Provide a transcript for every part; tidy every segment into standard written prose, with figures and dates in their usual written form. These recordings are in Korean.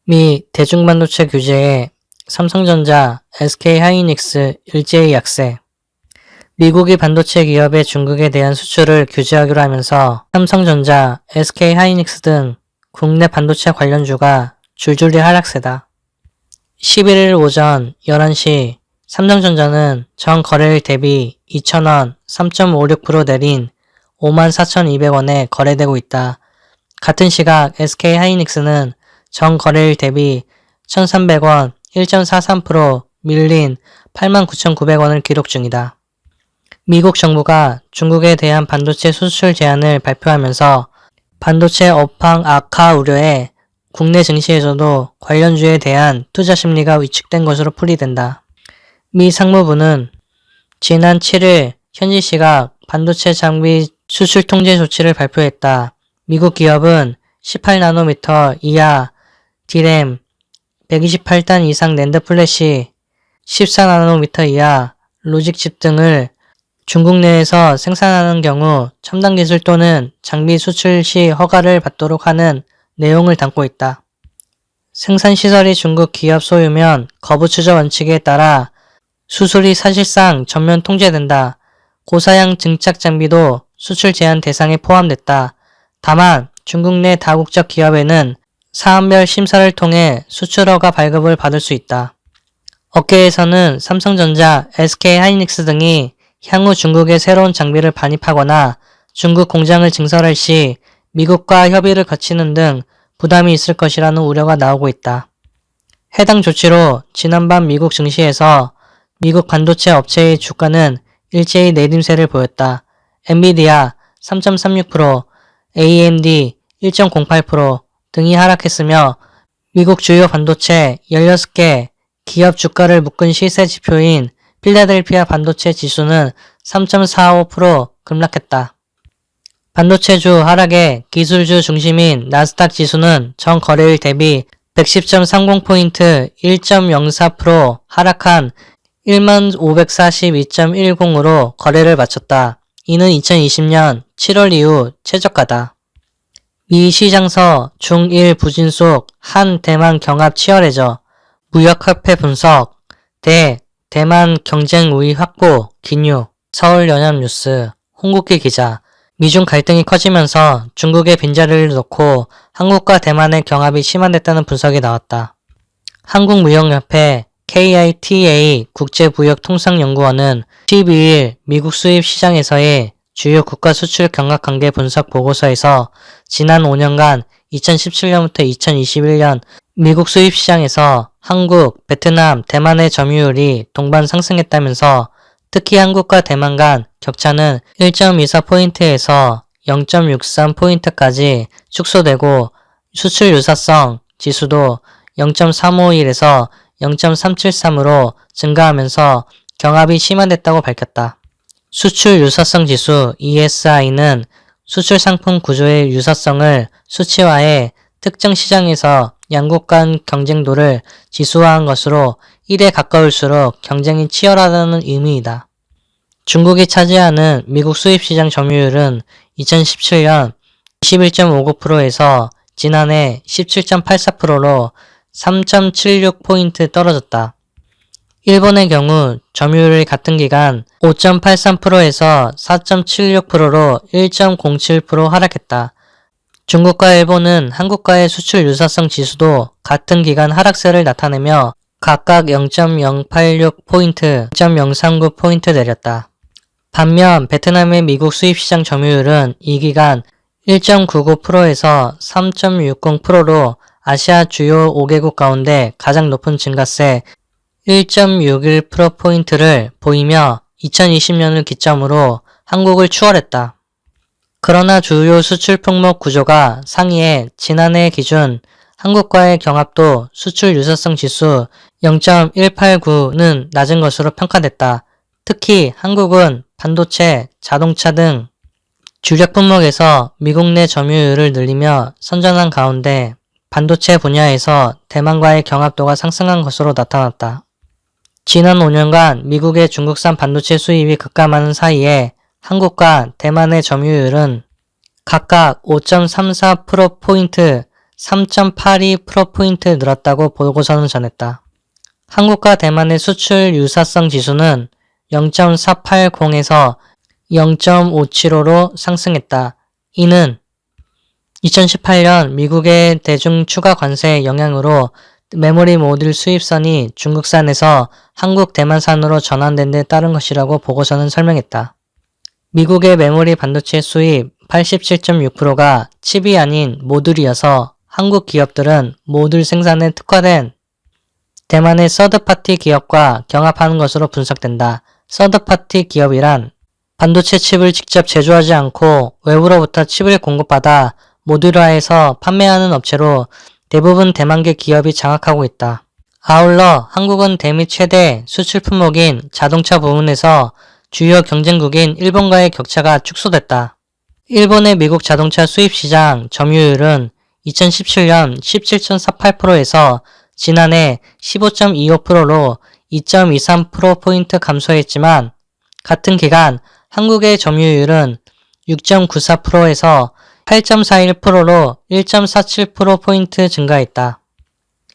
미 대중반도체 규제에 삼성전자, SK하이닉스 일제히 약세. 미국이 반도체 기업의 중국에 대한 수출을 규제하기로 하면서 삼성전자, SK하이닉스 등 국내 반도체 관련주가 줄줄이 하락세다. 11일 오전 11시 삼성전자는 전 거래일 대비 2,000원 3.56% 내린 54,200원에 거래되고 있다. 같은 시각 SK하이닉스는 전 거래일 대비 1,300원 1.43% 밀린 89,900원을 기록 중이다. 미국 정부가 중국에 대한 반도체 수출 제한을 발표하면서 반도체 업황 악화 우려에 국내 증시에서도 관련주에 대한 투자 심리가 위축된 것으로 풀이된다. 미 상무부는 지난 7일 현지 시각 반도체 장비 수출 통제 조치를 발표했다. 미국 기업은 18나노미터 이하 D램, 128단 이상 낸드 플래시, 14나노미터 이하 로직칩 등을 중국 내에서 생산하는 경우 첨단 기술 또는 장비 수출 시 허가를 받도록 하는 내용을 담고 있다. 생산시설이 중국 기업 소유면 거부 추적 원칙에 따라 수출이 사실상 전면 통제된다. 고사양 증착 장비도 수출 제한 대상에 포함됐다. 다만 중국 내 다국적 기업에는 사안별 심사를 통해 수출 허가 발급을 받을 수 있다. 업계에서는 삼성전자, SK하이닉스 등이 향후 중국에 새로운 장비를 반입하거나 중국 공장을 증설할 시 미국과 협의를 거치는 등 부담이 있을 것이라는 우려가 나오고 있다. 해당 조치로 지난밤 미국 증시에서 미국 반도체 업체의 주가는 일제히 내림세를 보였다. 엔비디아 3.36%, AMD 1.08% 등이 하락했으며 미국 주요 반도체 16개 기업 주가를 묶은 시세 지표인 필라델피아 반도체 지수는 3.45% 급락했다. 반도체주 하락에 기술주 중심인 나스닥 지수는 전 거래일 대비 110.30포인트 1.04% 하락한 1542.10으로 거래를 마쳤다. 이는 2020년 7월 이후 최저가다. 미 시장서 중1 부진 속 한 대만 경합 치열해져. 무역화폐 분석 대만 경쟁 우위 확보 긴유 서울연합뉴스 홍국기 기자. 미중 갈등이 커지면서 중국의 빈자리를 놓고 한국과 대만의 경합이 심화됐다는 분석이 나왔다. 한국무역협회 KITA 국제무역통상연구원은 12일 미국 수입 시장에서의 주요 국가 수출 경합관계 분석 보고서에서 지난 5년간 2017년부터 2021년 미국 수입 시장에서 한국, 베트남, 대만의 점유율이 동반 상승했다면서 특히 한국과 대만 간 격차는 1.24포인트에서 0.63포인트까지 축소되고 수출 유사성 지수도 0.351에서 0.373으로 증가하면서 경합이 심화됐다고 밝혔다. 수출 유사성 지수 ESI는 수출 상품 구조의 유사성을 수치화해 특정 시장에서 양국 간 경쟁도를 지수화한 것으로 1에 가까울수록 경쟁이 치열하다는 의미이다. 중국이 차지하는 미국 수입시장 점유율은 2017년 21.59%에서 지난해 17.84%로 3.76포인트 떨어졌다. 일본의 경우 점유율이 같은 기간 5.83%에서 4.76%로 1.07% 하락했다. 중국과 일본은 한국과의 수출 유사성 지수도 같은 기간 하락세를 나타내며 각각 0.086포인트, 0.039포인트 내렸다. 반면 베트남의 미국 수입시장 점유율은 이 기간 1.99%에서 3.60%로 아시아 주요 5개국 가운데 가장 높은 증가세 1.61%포인트를 보이며 2020년을 기점으로 한국을 추월했다. 그러나 주요 수출 품목 구조가 상이해 지난해 기준 한국과의 경합도 수출 유사성 지수 0.189는 낮은 것으로 평가됐다. 특히 한국은 반도체, 자동차 등 주력 품목에서 미국 내 점유율을 늘리며 선전한 가운데 반도체 분야에서 대만과의 경합도가 상승한 것으로 나타났다. 지난 5년간 미국의 중국산 반도체 수입이 급감하는 사이에 한국과 대만의 점유율은 각각 5.34%포인트, 3.82%포인트 늘었다고 보고서는 전했다. 한국과 대만의 수출 유사성 지수는 0.480에서 0.575로 상승했다. 이는 2018년 미국의 대중 추가 관세 영향으로 메모리 모듈 수입선이 중국산에서 한국 대만산으로 전환된 데 따른 것이라고 보고서는 설명했다. 미국의 메모리 반도체 수입 87.6%가 칩이 아닌 모듈이어서 한국 기업들은 모듈 생산에 특화된 대만의 서드파티 기업과 경합하는 것으로 분석된다. 서드파티 기업이란 반도체 칩을 직접 제조하지 않고 외부로부터 칩을 공급받아 모듈화해서 판매하는 업체로 대부분 대만계 기업이 장악하고 있다. 아울러 한국은 대미 최대 수출 품목인 자동차 부문에서 주요 경쟁국인 일본과의 격차가 축소됐다. 일본의 미국 자동차 수입 시장 점유율은 2017년 17.48%에서 지난해 15.25%로 2.23%포인트 감소했지만 같은 기간 한국의 점유율은 6.94%에서 8.41%로 1.47%포인트 증가했다.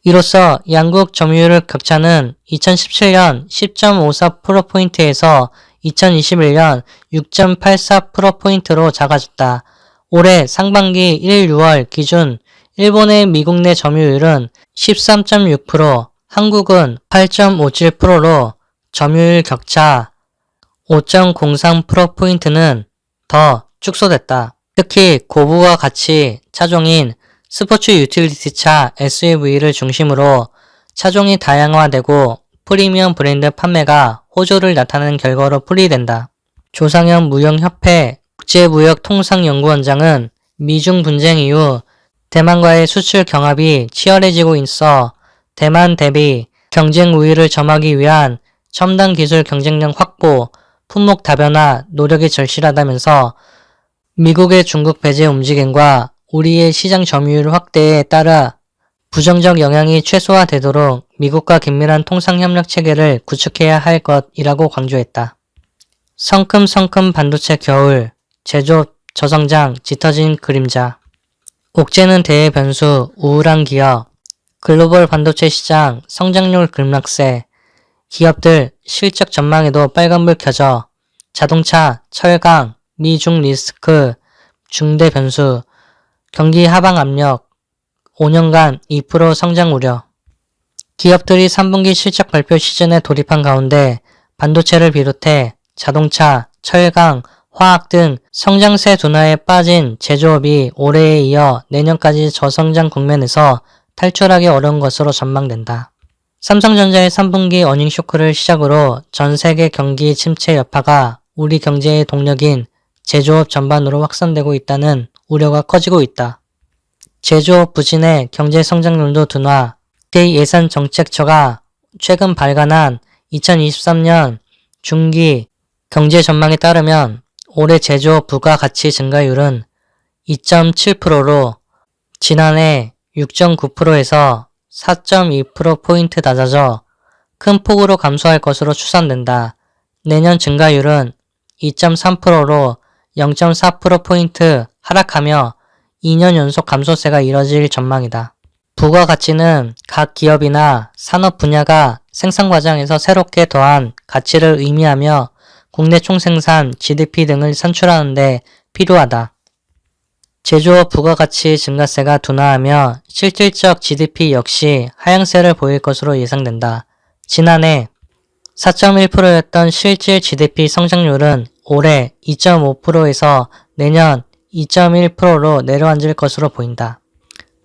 이로써 양국 점유율 격차는 2017년 10.54%포인트에서 2021년 6.84%포인트로 작아졌다. 올해 상반기 1, 6월 기준 일본의 미국 내 점유율은 13.6%, 한국은 8.57%로 점유율 격차 5.03%포인트는 더 축소됐다. 특히 고부가 가치 차종인 스포츠 유틸리티 차 SUV를 중심으로 차종이 다양화되고 프리미엄 브랜드 판매가 호조를 나타내는 결과로 풀이된다. 조상현 무역협회 국제무역통상연구원장은 미중 분쟁 이후 대만과의 수출 경합이 치열해지고 있어 대만 대비 경쟁 우위를 점하기 위한 첨단 기술 경쟁력 확보, 품목 다변화 노력이 절실하다면서 미국의 중국 배제 움직임과 우리의 시장 점유율 확대에 따라 부정적 영향이 최소화되도록 미국과 긴밀한 통상협력 체계를 구축해야 할 것이라고 강조했다. 성큼성큼 반도체 겨울, 제조업 저성장 짙어진 그림자. 옥죄는 대의 변수, 우울한 기업, 글로벌 반도체 시장 성장률 급락세, 기업들 실적 전망에도 빨간불 켜져, 자동차, 철강, 미중 리스크, 중대 변수, 경기 하방 압력, 5년간 2% 성장 우려. 기업들이 3분기 실적 발표 시즌에 돌입한 가운데 반도체를 비롯해 자동차, 철강, 화학 등 성장세 둔화에 빠진 제조업이 올해에 이어 내년까지 저성장 국면에서 탈출하기 어려운 것으로 전망된다. 삼성전자의 3분기 어닝 쇼크를 시작으로 전 세계 경기 침체 여파가 우리 경제의 동력인 제조업 전반으로 확산되고 있다는 우려가 커지고 있다. 제조업 부진의 경제 성장률도 둔화, 예산정책처가 최근 발간한 2023년 중기 경제 전망에 따르면 올해 제조업 부가가치 증가율은 2.7%로 지난해 6.9%에서 4.2%포인트 낮아져 큰 폭으로 감소할 것으로 추산된다. 내년 증가율은 2.3%로 0.4%포인트 하락하며 2년 연속 감소세가 이뤄질 전망이다. 부가가치는 각 기업이나 산업 분야가 생산 과정에서 새롭게 더한 가치를 의미하며 국내 총생산, GDP 등을 산출하는 데 필요하다. 제조업 부가가치 증가세가 둔화하며 실질적 GDP 역시 하향세를 보일 것으로 예상된다. 지난해 4.1%였던 실질 GDP 성장률은 올해 2.5%에서 내년 2.1%로 내려앉을 것으로 보인다.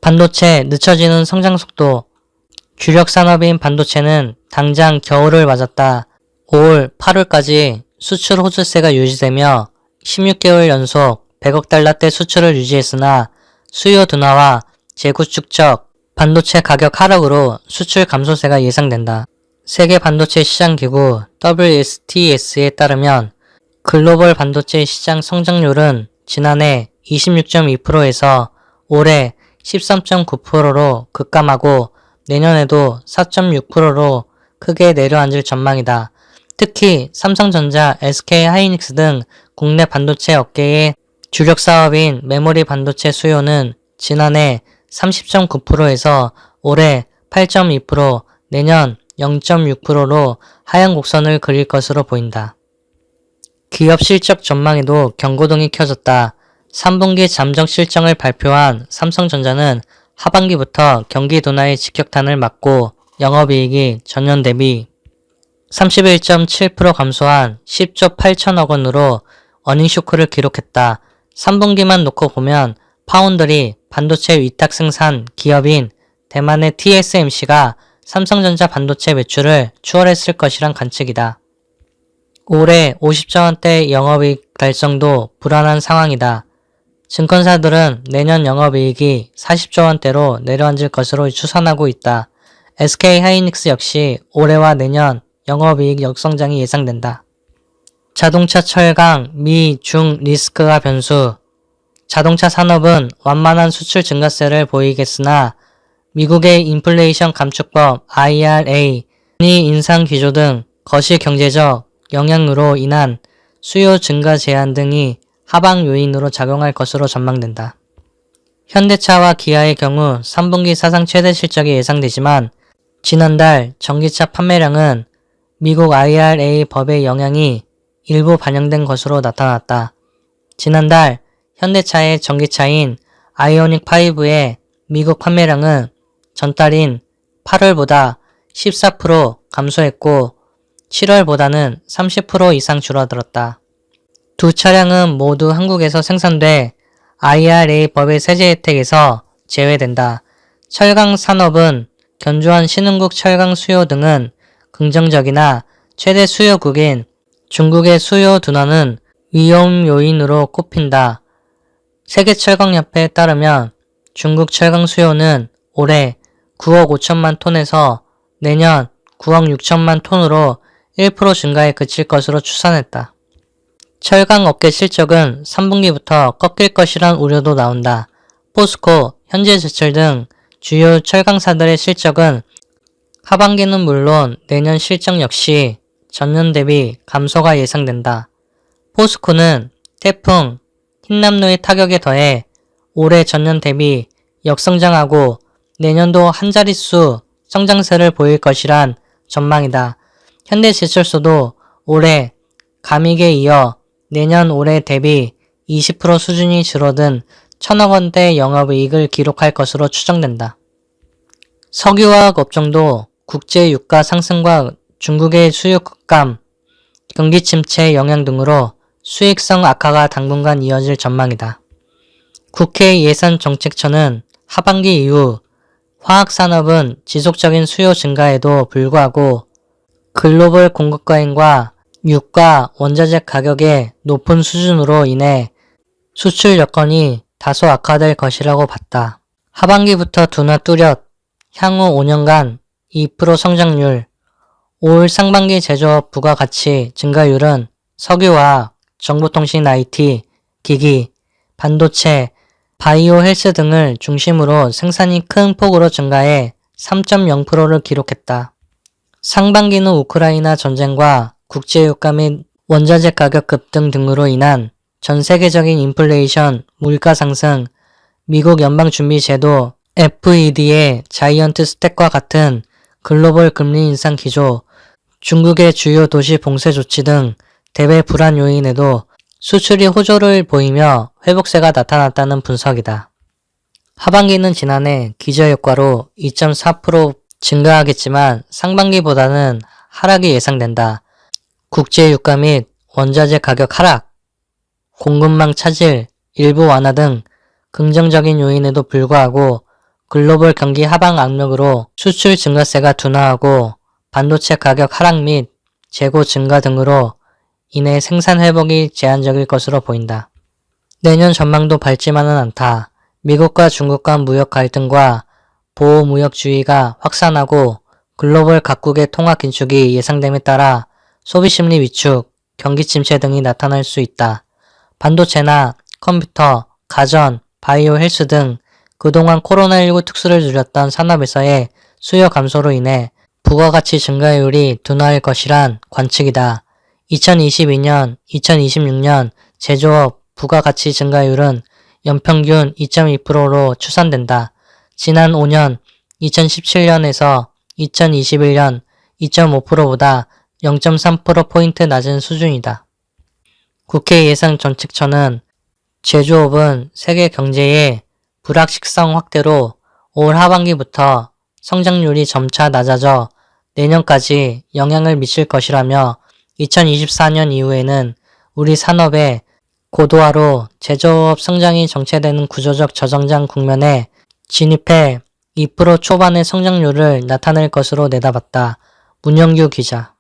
반도체 늦춰지는 성장 속도. 주력 산업인 반도체는 당장 겨울을 맞았다. 5월, 8월까지 수출 호주세가 유지되며 16개월 연속 100억 달러대 수출을 유지했으나 수요 둔화와 재고 축적, 반도체 가격 하락으로 수출 감소세가 예상된다. 세계 반도체 시장 기구 WSTS에 따르면 글로벌 반도체 시장 성장률은 지난해 26.2%에서 올해 13.9%로 급감하고 내년에도 4.6%로 크게 내려앉을 전망이다. 특히 삼성전자, SK하이닉스 등 국내 반도체 업계의 주력 사업인 메모리 반도체 수요는 지난해 30.9%에서 올해 8.2%, 내년 0.6%로 하향 곡선을 그릴 것으로 보인다. 기업 실적 전망에도 경고등이 켜졌다. 3분기 잠정 실적을 발표한 삼성전자는 하반기부터 경기 둔화의 직격탄을 맞고 영업이익이 전년 대비 31.7% 감소한 10조 8천억 원으로 어닝쇼크를 기록했다. 3분기만 놓고 보면 파운드리 반도체 위탁 생산 기업인 대만의 TSMC가 삼성전자 반도체 매출을 추월했을 것이란 관측이다. 올해 50조 원대 영업이익 달성도 불안한 상황이다. 증권사들은 내년 영업이익이 40조 원대로 내려앉을 것으로 추산하고 있다. SK하이닉스 역시 올해와 내년 영업이익 역성장이 예상된다. 자동차 철강, 미, 중 리스크가 변수. 자동차 산업은 완만한 수출 증가세를 보이겠으나 미국의 인플레이션 감축법 IRA, 금리 인상 기조 등 거시 경제적 영향으로 인한 수요 증가 제한 등이 하방 요인으로 작용할 것으로 전망된다. 현대차와 기아의 경우 3분기 사상 최대 실적이 예상되지만 지난달 전기차 판매량은 미국 IRA 법의 영향이 일부 반영된 것으로 나타났다. 지난달 현대차의 전기차인 아이오닉5의 미국 판매량은 전달인 8월보다 14% 감소했고 7월보다는 30% 이상 줄어들었다. 두 차량은 모두 한국에서 생산돼 IRA 법의 세제 혜택에서 제외된다. 철강 산업은 견조한 신흥국 철강 수요 등은 긍정적이나 최대 수요국인 중국의 수요 둔화는 위험 요인으로 꼽힌다. 세계철강협회에 따르면 중국 철강 수요는 올해 9억 5천만 톤에서 내년 9억 6천만 톤으로 1% 증가에 그칠 것으로 추산했다. 철강 업계 실적은 3분기부터 꺾일 것이란 우려도 나온다. 포스코, 현대제철 등 주요 철강사들의 실적은 하반기는 물론 내년 실적 역시 전년 대비 감소가 예상된다. 포스코는 태풍, 흰남노의 타격에 더해 올해 전년 대비 역성장하고 내년도 한 자릿수 성장세를 보일 것이란 전망이다. 현대제철소도 올해 감익에 이어 내년 올해 대비 20% 수준이 줄어든 1,000억 원대 영업이익을 기록할 것으로 추정된다. 석유화학 업종도 국제 유가 상승과 중국의 수요 급감, 경기 침체 영향 등으로 수익성 악화가 당분간 이어질 전망이다. 국회 예산정책처는 하반기 이후 화학산업은 지속적인 수요 증가에도 불구하고 글로벌 공급 과잉과 유가, 원자재 가격의 높은 수준으로 인해 수출 여건이 다소 악화될 것이라고 봤다. 하반기부터 둔화 뚜렷, 향후 5년간 2% 성장률, 올 상반기 제조업 부가가치 증가율은 석유화학, 정보통신 IT, 기기, 반도체, 바이오 헬스 등을 중심으로 생산이 큰 폭으로 증가해 3.0%를 기록했다. 상반기는 우크라이나 전쟁과 국제유가 및 원자재 가격 급등 등으로 인한 전 세계적인 인플레이션, 물가 상승, 미국 연방준비제도 FED의 자이언트 스택과 같은 글로벌 금리 인상 기조, 중국의 주요 도시 봉쇄 조치 등 대외 불안 요인에도 수출이 호조를 보이며 회복세가 나타났다는 분석이다. 하반기는 지난해 기저효과로 2.4% 증가하겠지만 상반기보다는 하락이 예상된다. 국제유가 및 원자재 가격 하락, 공급망 차질, 일부 완화 등 긍정적인 요인에도 불구하고 글로벌 경기 하방 압력으로 수출 증가세가 둔화하고 반도체 가격 하락 및 재고 증가 등으로 인해 생산 회복이 제한적일 것으로 보인다. 내년 전망도 밝지만은 않다. 미국과 중국 간 무역 갈등과 보호무역주의가 확산하고 글로벌 각국의 통화 긴축이 예상됨에 따라 소비심리 위축, 경기 침체 등이 나타날 수 있다. 반도체나 컴퓨터, 가전, 바이오 헬스 등 그동안 코로나19 특수를 누렸던 산업에서의 수요 감소로 인해 부가가치 증가율이 둔화할 것이란 관측이다. 2022년, 2026년 제조업 부가가치 증가율은 연평균 2.2%로 추산된다. 지난 5년 2017년에서 2021년 2.5%보다 0.3%포인트 낮은 수준이다. 국회 예산정책처는 제조업은 세계 경제의 불확실성 확대로 올 하반기부터 성장률이 점차 낮아져 내년까지 영향을 미칠 것이라며 2024년 이후에는 우리 산업의 고도화로 제조업 성장이 정체되는 구조적 저성장 국면에 진입해 2% 초반의 성장률을 나타낼 것으로 내다봤다. 문영규 기자.